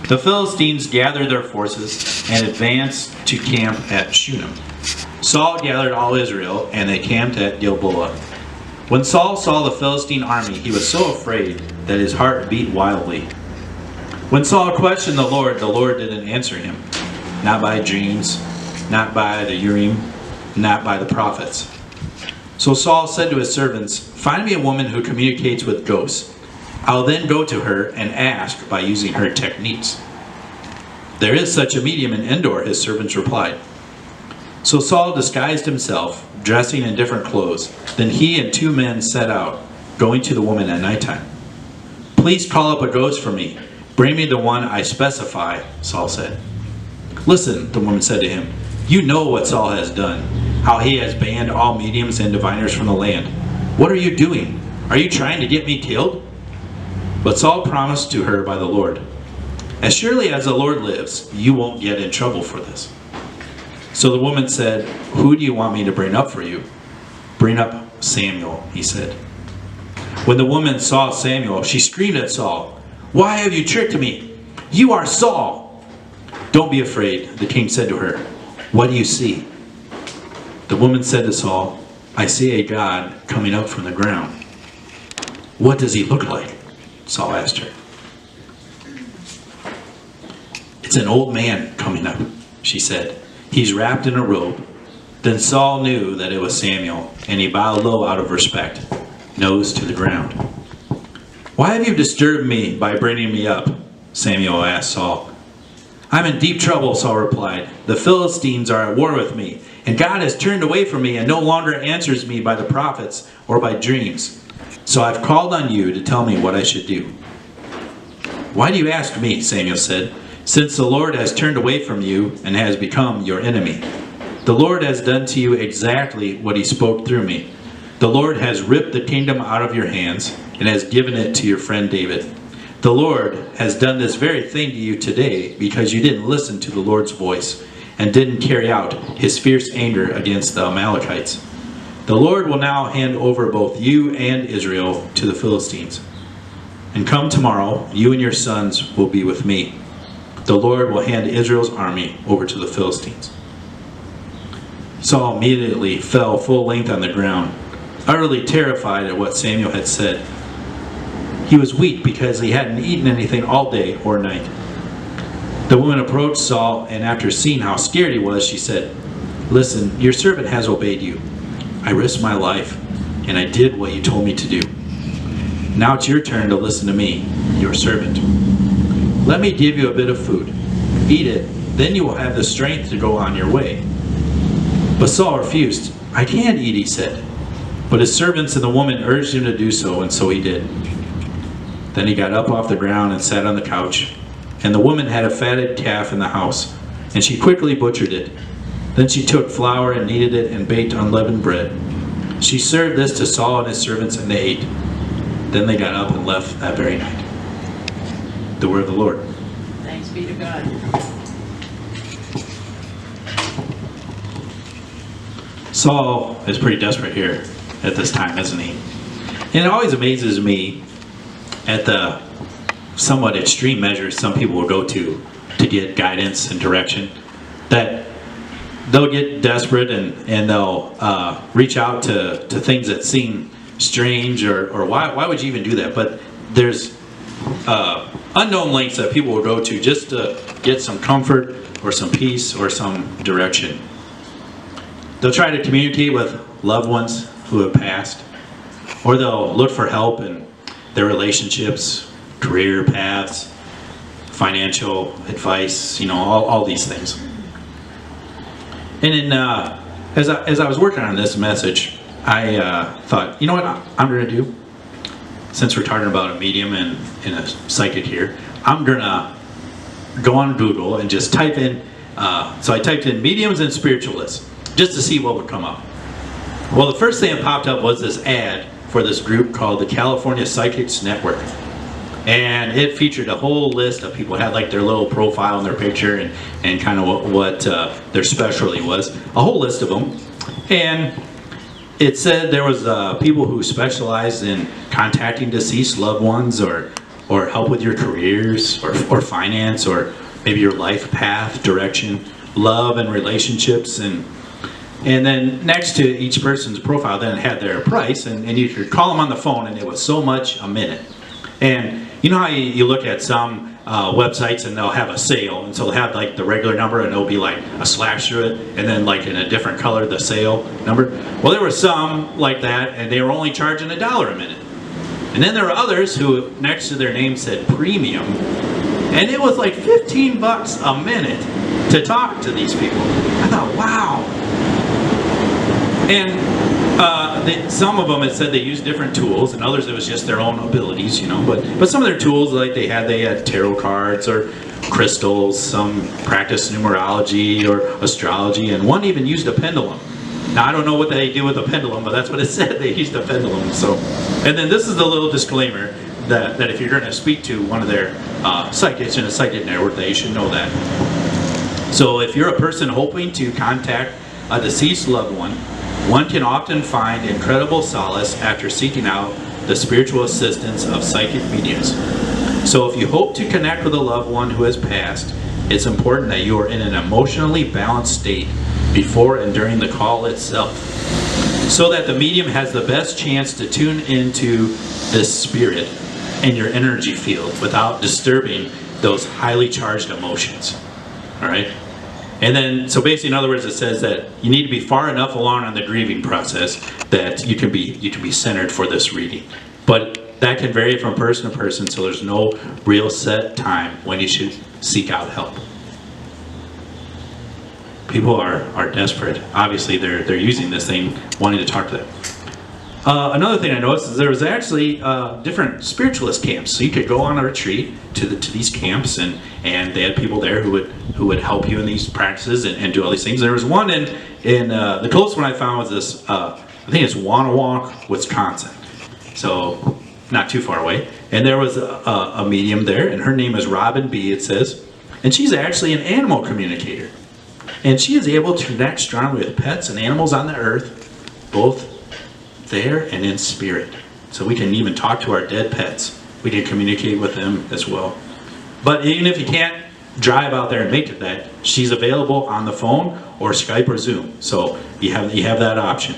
The Philistines gathered their forces and advanced to camp at Shunem. Saul gathered all Israel, and they camped at Gilboa. When Saul saw the Philistine army, he was so afraid that his heart beat wildly. When Saul questioned the Lord didn't answer him. Not by dreams, not by the Urim, not by the prophets. So Saul said to his servants, "Find me a woman who communicates with ghosts. I'll then go to her and ask by using her techniques." "There is such a medium in Endor," his servants replied. So Saul disguised himself, dressing in different clothes. Then he and 2 men set out, going to the woman at nighttime. "Please call up a ghost for me. Bring me the one I specify," Saul said. "Listen," the woman said to him, "you know what Saul has done, how he has banned all mediums and diviners from the land. What are you doing? Are you trying to get me killed?" But Saul promised to her by the Lord, "As surely as the Lord lives, you won't get in trouble for this." So the woman said, "Who do you want me to bring up for you?" "Bring up Samuel," he said. When the woman saw Samuel, she screamed at Saul, "Why have you tricked me? You are Saul." "Don't be afraid," the king said to her. "What do you see?" The woman said to Saul, "I see a god coming up from the ground." "What does he look like?" Saul asked her. "It's an old man coming up," she said. "He's wrapped in a robe." Then Saul knew that it was Samuel, and he bowed low out of respect, nose to the ground. "Why have you disturbed me by bringing me up?" Samuel asked Saul. "I'm in deep trouble," Saul replied. "The Philistines are at war with me, and God has turned away from me and no longer answers me by the prophets or by dreams. So I've called on you to tell me what I should do." "Why do you ask me?" Samuel said, "since the Lord has turned away from you and has become your enemy. The Lord has done to you exactly what he spoke through me. The Lord has ripped the kingdom out of your hands and has given it to your friend David. The Lord has done this very thing to you today because you didn't listen to the Lord's voice and didn't carry out his fierce anger against the Amalekites. The Lord will now hand over both you and Israel to the Philistines. And come tomorrow, you and your sons will be with me. The Lord will hand Israel's army over to the Philistines." Saul immediately fell full length on the ground, utterly terrified at what Samuel had said. He was weak because he hadn't eaten anything all day or night. The woman approached Saul, and after seeing how scared he was, she said, "Listen, your servant has obeyed you. I risked my life, and I did what you told me to do. Now it's your turn to listen to me, your servant. Let me give you a bit of food. Eat it, then you will have the strength to go on your way." But Saul refused. "I can't eat," he said. But his servants and the woman urged him to do so, and so he did. Then he got up off the ground and sat on the couch. And the woman had a fatted calf in the house, and she quickly butchered it. Then she took flour and kneaded it and baked unleavened bread. She served this to Saul and his servants, and they ate. Then they got up and left that very night. The word of the Lord. Thanks be to God. Saul is pretty desperate here at this time, isn't he? And it always amazes me at the somewhat extreme measures some people will go to get guidance and direction, that they'll get desperate and they'll reach out to things that seem strange or why would you even do that? But there's unknown lengths that people will go to just to get some comfort or some peace or some direction. They'll try to communicate with loved ones who have passed, or they'll look for help in their relationships, career paths, financial advice, all these things. And as I was working on this message, I thought, you know what I'm going to do? Since we're talking about a medium and a psychic here, I'm going to go on Google and just type in, so I typed in mediums and spiritualists, just to see what would come up. Well, the first thing that popped up was this ad for this group called the California Psychics Network. And it featured a whole list of people, had like their little profile and their picture and kind of what their specialty was, a whole list of them. And it said there was people who specialized in contacting deceased loved ones or or help with your careers, or finance, or maybe your life path, direction, love and relationships. And then next to each person's profile then had their price, and you could call them on the phone, and it was so much a minute. And you know how you look at some websites and they'll have a sale, and so they'll have like the regular number and it'll be like a slash through it, and then like in a different color the sale number. Well, there were some like that, and they were only charging $1 a minute. And then there were others who next to their name said premium, and it was like $15 a minute to talk to these people. I thought, wow. And some of them, it said they used different tools, and others it was just their own abilities, you know. But some of their tools, like they had tarot cards or crystals, some practiced numerology or astrology, and one even used a pendulum. Now I don't know what they do with a pendulum, but that's what it said. They used a pendulum. So, and then this is the little disclaimer that if you're going to speak to one of their psychics in a psychic network, they should know that. So if you're a person hoping to contact a deceased loved one can often find incredible solace after seeking out the spiritual assistance of psychic mediums. So if you hope to connect with a loved one who has passed, it's important that you are in an emotionally balanced state before and during the call itself, so that the medium has the best chance to tune into this spirit and your energy field without disturbing those highly charged emotions. All right? And then, so basically, in other words, it says that you need to be far enough along on the grieving process that you can be centered for this reading. But that can vary from person to person, so there's no real set time when you should seek out help. People are desperate. Obviously, they're using this thing, wanting to talk to them. Another thing I noticed is there was actually different spiritualist camps. So you could go on a retreat to these camps, and they had people there who would help you in these practices and do all these things. There was one in the closest one I found was this. I think it's Wanawalk, Wisconsin. So not too far away. And there was a medium there, and her name is Robin B. It says, and she's actually an animal communicator, and she is able to connect strongly with pets and animals on the earth, both there and in spirit. So we can even talk to our dead pets. We can communicate with them as well. But even if you can't drive out there and make it that, she's available on the phone or Skype or Zoom. So you have that option.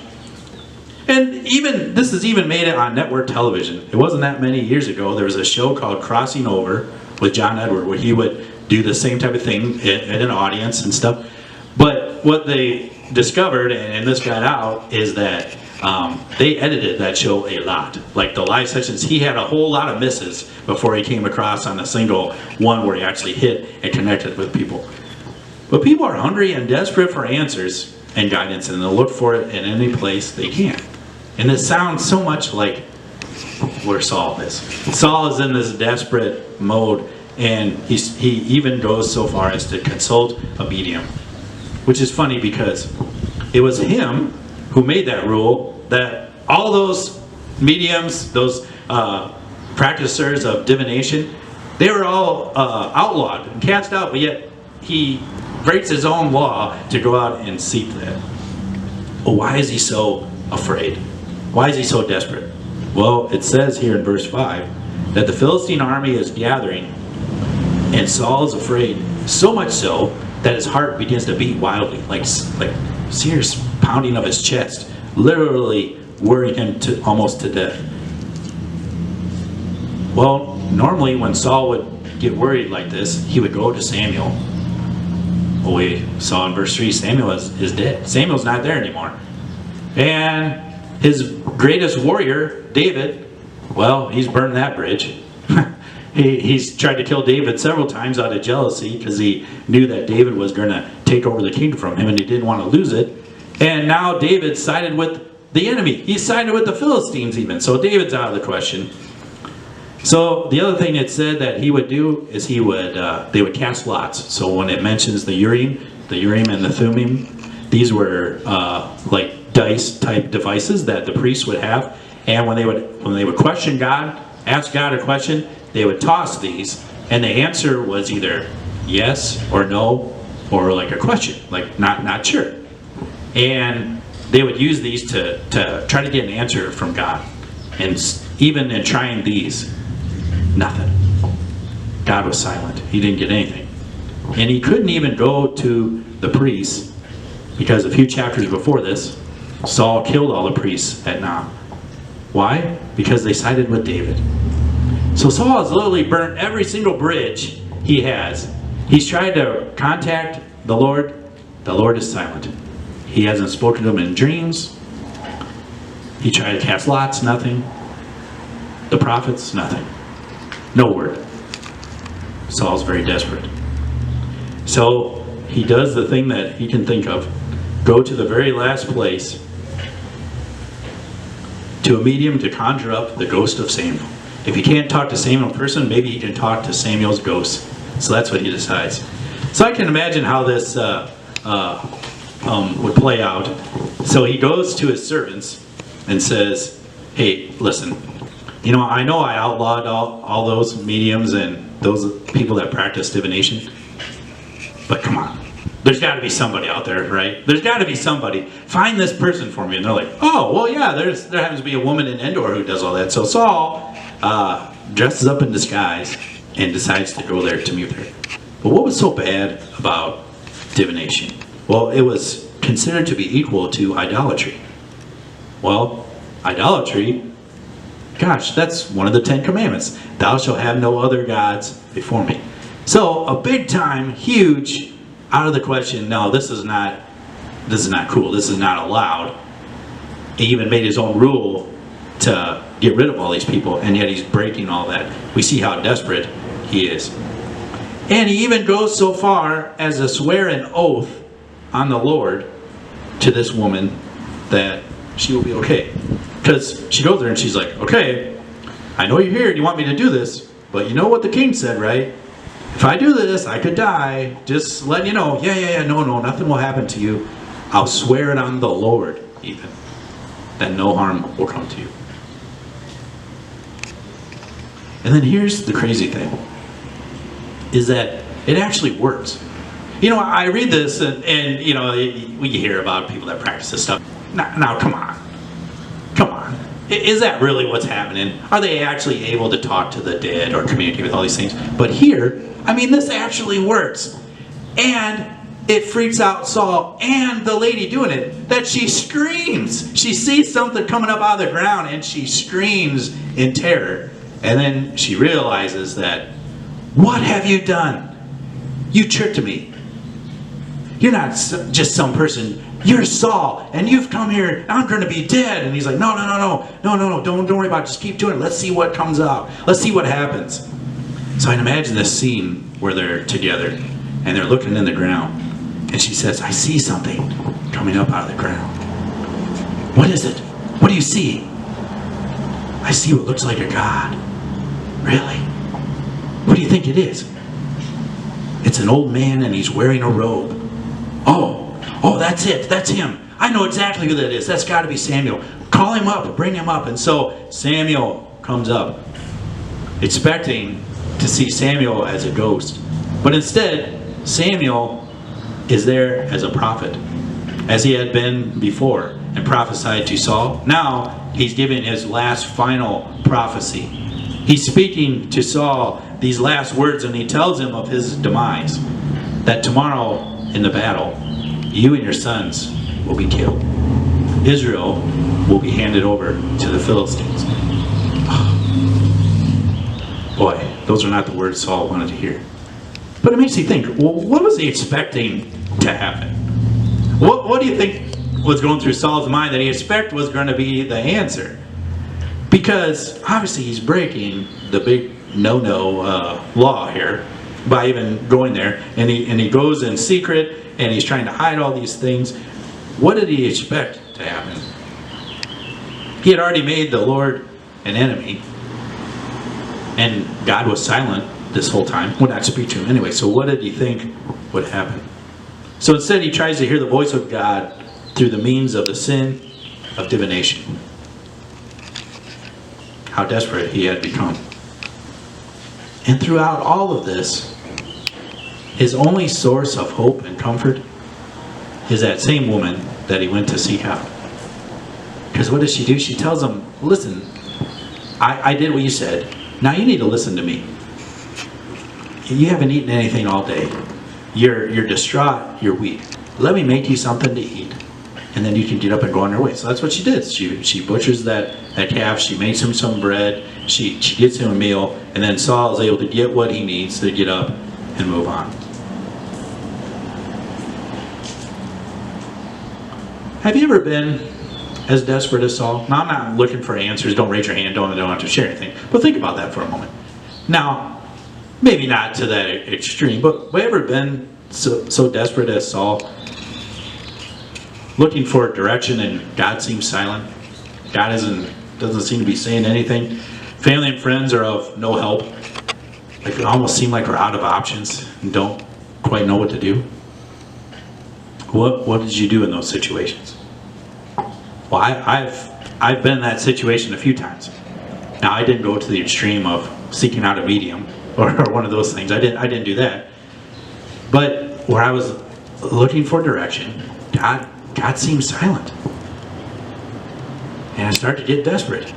And even this is even made it on network television. It wasn't that many years ago. There was a show called Crossing Over with John Edward, where he would do the same type of thing at an audience and stuff. But what they discovered, and this got out, is that they edited that show a lot. Like the live sessions, he had a whole lot of misses before he came across on a single one where he actually hit and connected with people. But people are hungry and desperate for answers and guidance, and they'll look for it in any place they can. And it sounds so much like where Saul is. Saul is in this desperate mode, and he even goes so far as to consult a medium. Which is funny because it was him who made that rule that all those mediums, those practicers of divination, they were all outlawed and cast out, but yet he breaks his own law to go out and seek that. Well, why is he so afraid? Why is he so desperate? Well, it says here in verse 5 that the Philistine army is gathering, and Saul is afraid, so much so that his heart begins to beat wildly, like serious pounding of his chest, literally worrying him almost to death. Well, normally when Saul would get worried like this, he would go to Samuel. Well, we saw in verse 3, Samuel is dead. Samuel's not there anymore. And his greatest warrior, David, well, he's burned that bridge. He's tried to kill David several times out of jealousy because he knew that David was going to take over the kingdom from him, and he didn't want to lose it. And now David sided with the enemy. He sided with the Philistines even. So David's out of the question. So the other thing it said that he would do is they would cast lots. So when it mentions the Urim and the Thummim, these were like dice type devices that the priests would have. And when they would question God, ask God a question, they would toss these, and the answer was either yes or no, or like a question, like not sure. And they would use these to try to get an answer from God. And even in trying these, nothing. God was silent. He didn't get anything. And he couldn't even go to the priests, because a few chapters before this, Saul killed all the priests at Nob. Why? Because they sided with David. So Saul has literally burnt every single bridge he has. He's tried to contact the Lord. The Lord is silent. He hasn't spoken to him in dreams. He tried to cast lots, nothing. The prophets, nothing. No word. Saul's very desperate. So he does the thing that he can think of. Go to the very last place to a medium to conjure up the ghost of Samuel. If he can't talk to Samuel in person, maybe he can talk to Samuel's ghost. So that's what he decides. So I can imagine how this would play out. So he goes to his servants and says, hey, listen, you know I outlawed all those mediums and those people that practice divination, but come on, there's got to be somebody out there, right? There's got to be somebody. Find this person for me. And they're like, oh, well, yeah, there happens to be a woman in Endor who does all that. So Saul dresses up in disguise and decides to go there to meet her. But what was so bad about divination? Well, it was considered to be equal to idolatry. Well, idolatry, gosh, that's one of the 10 commandments. Thou shalt have no other gods before me. So a big time, huge, out of the question, no, this is not cool, this is not allowed. He even made his own rule to get rid of all these people, and yet he's breaking all that. We see how desperate he is. And he even goes so far as to swear an oath on the Lord to this woman that she will be okay. Because she goes there and she's like, okay, I know you're here and you want me to do this, but you know what the king said, right? If I do this, I could die. Just let you know. Yeah, no, nothing will happen to you. I'll swear it on the Lord, even, that no harm will come to you. And then here's the crazy thing, is that it actually works. You know, I read this and you know, we hear about people that practice this stuff. Now come on. Is that really what's happening? Are they actually able to talk to the dead or communicate with all these things? But here, I mean, this actually works. And it freaks out Saul and the lady doing it, that she screams. She sees something coming up out of the ground and she screams in terror. And then she realizes that, what have you done? You tricked me. You're not just some person. You're Saul, and you've come here. I'm going to be dead. And he's like, no, don't worry about it. Just keep doing it. Let's see what comes out. Let's see what happens. So I can imagine this scene where they're together, and they're looking in the ground. And she says, I see something coming up out of the ground. What is it? What do you see? I see what looks like a god. Really? What do you think it is? It's an old man, and he's wearing a robe. Oh, that's it. That's him. I know exactly who that is. That's got to be Samuel. Call him up. Bring him up. And so Samuel comes up, expecting to see Samuel as a ghost. But instead, Samuel is there as a prophet, as he had been before, and prophesied to Saul. Now, he's giving his last final prophecy. He's speaking to Saul these last words, and he tells him of his demise, that tomorrow in the battle, you and your sons will be killed. Israel will be handed over to the Philistines. Oh, boy, those are not the words Saul wanted to hear. But it makes you think, well, what was he expecting to happen? What do you think was going through Saul's mind that he expected was going to be the answer? Because obviously he's breaking the big no-no law here by even going there, and he goes in secret, and he's trying to hide all these things. What did he expect to happen? He had already made the Lord an enemy, and God was silent this whole time, would not speak to him anyway. So what did he think would happen? So instead he tries to hear the voice of God through the means of the sin of divination. How desperate he had become. And throughout all of this, his only source of hope and comfort is that same woman that he went to seek out. Because what does she do? She tells him, listen, I did what you said. Now you need to listen to me. You haven't eaten anything all day. You're distraught. You're weak. Let me make you something to eat, and then you can get up and go on your way. So that's what she did. She butchers that calf. She makes him some bread. She gets him a meal, and then Saul is able to get what he needs to get up and move on. Have you ever been as desperate as Saul? Now, I'm not looking for answers. Don't raise your hand. Don't have to share anything. But think about that for a moment. Now, maybe not to that extreme, but have you ever been so desperate as Saul? Looking for direction and God seems silent. God doesn't seem to be saying anything. Family and friends are of no help. Like it almost seem like we're out of options and don't quite know what to do. What did you do in those situations? Well, I've been in that situation a few times. Now I didn't go to the extreme of seeking out a medium or one of those things. I didn't do that. But where I was looking for direction, God seemed silent. And I started to get desperate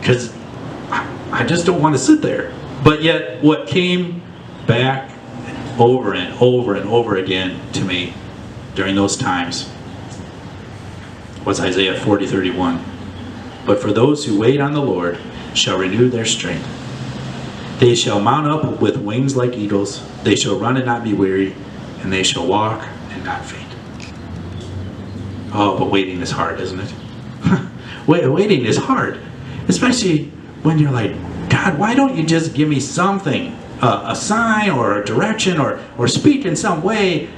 because I just don't want to sit there. But yet what came back over and over and over again to me during those times was Isaiah 40:31. But for those who wait on the Lord shall renew their strength. They shall mount up with wings like eagles. They shall run and not be weary, and they shall walk and not faint. Oh, but waiting is hard, isn't it? Waiting is hard, especially when you're like, God, why don't you just give me something, a sign or a direction or speak in some way?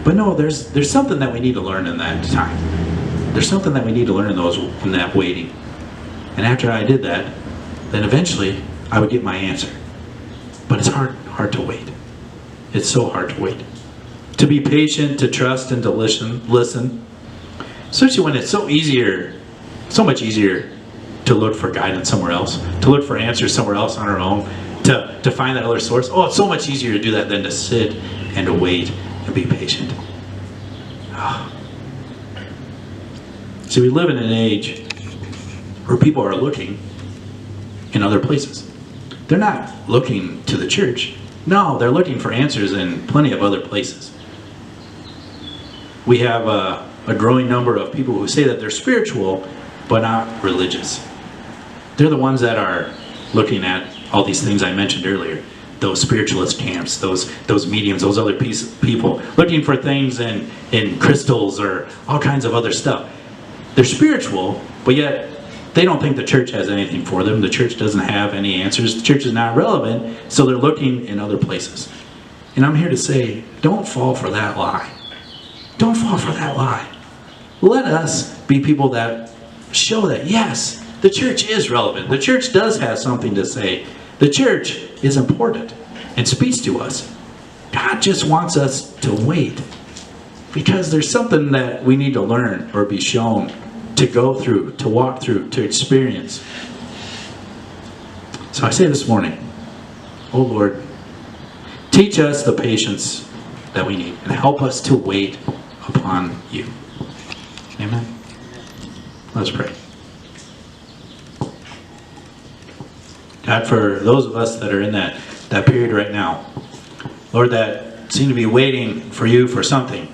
But no, there's something that we need to learn in that time. There's something that we need to learn in that waiting. And after I did that, then eventually I would get my answer. But it's hard to wait. It's so hard to wait. To be patient, to trust, and to listen. Especially when it's so much easier to look for guidance somewhere else, to look for answers somewhere else on our own, to find that other source. Oh, it's so much easier to do that than to sit and to wait and be patient. Oh. See, we live in an age where people are looking in other places. They're not looking to the church. No, they're looking for answers in plenty of other places. We have a growing number of people who say that they're spiritual, but not religious. They're the ones that are looking at all these things I mentioned earlier. Those spiritualist camps, those mediums, those other people, looking for things in crystals or all kinds of other stuff. They're spiritual, but yet they don't think the church has anything for them. The church doesn't have any answers. The church is not relevant, so they're looking in other places. And I'm here to say, don't fall for that lie. Don't fall for that lie. Let us be people that show that, yes, the church is relevant. The church does have something to say. The church is important and speaks to us. God just wants us to wait because there's something that we need to learn or be shown, to go through, to walk through, to experience. So I say this morning, oh Lord, teach us the patience that we need and help us to wait upon you. Amen. Let's pray. God, for those of us that are in that period right now, Lord, that seem to be waiting for you for something.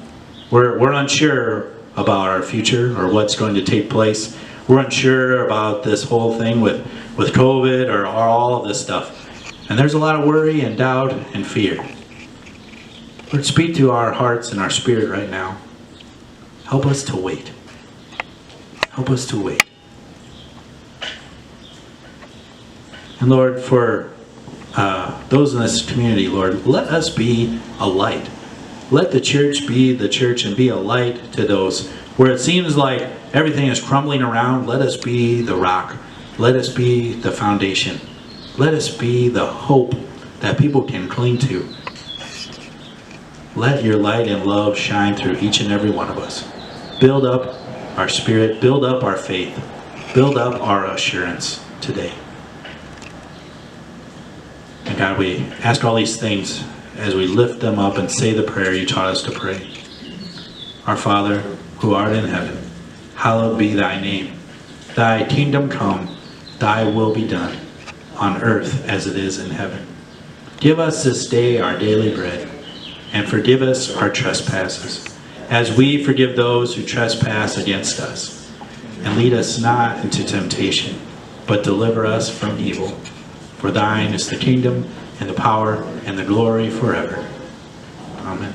We're unsure about our future or what's going to take place. We're unsure about this whole thing with COVID or all of this stuff. And there's a lot of worry and doubt and fear. Lord, speak to our hearts and our spirit right now. Help us to wait. Help us to wait. And Lord, for those in this community, Lord, let us be a light. Let the church be the church and be a light to those where it seems like everything is crumbling around. Let us be the rock. Let us be the foundation. Let us be the hope that people can cling to. Let your light and love shine through each and every one of us. Build up our spirit. Build up our faith. Build up our assurance today. And God, we ask all these things as we lift them up and say the prayer you taught us to pray. Our Father, who art in heaven, hallowed be thy name. Thy kingdom come, thy will be done, on earth as it is in heaven. Give us this day our daily bread, and forgive us our trespasses, as we forgive those who trespass against us. And lead us not into temptation, but deliver us from evil. For thine is the kingdom, and the power, and the glory forever. Amen.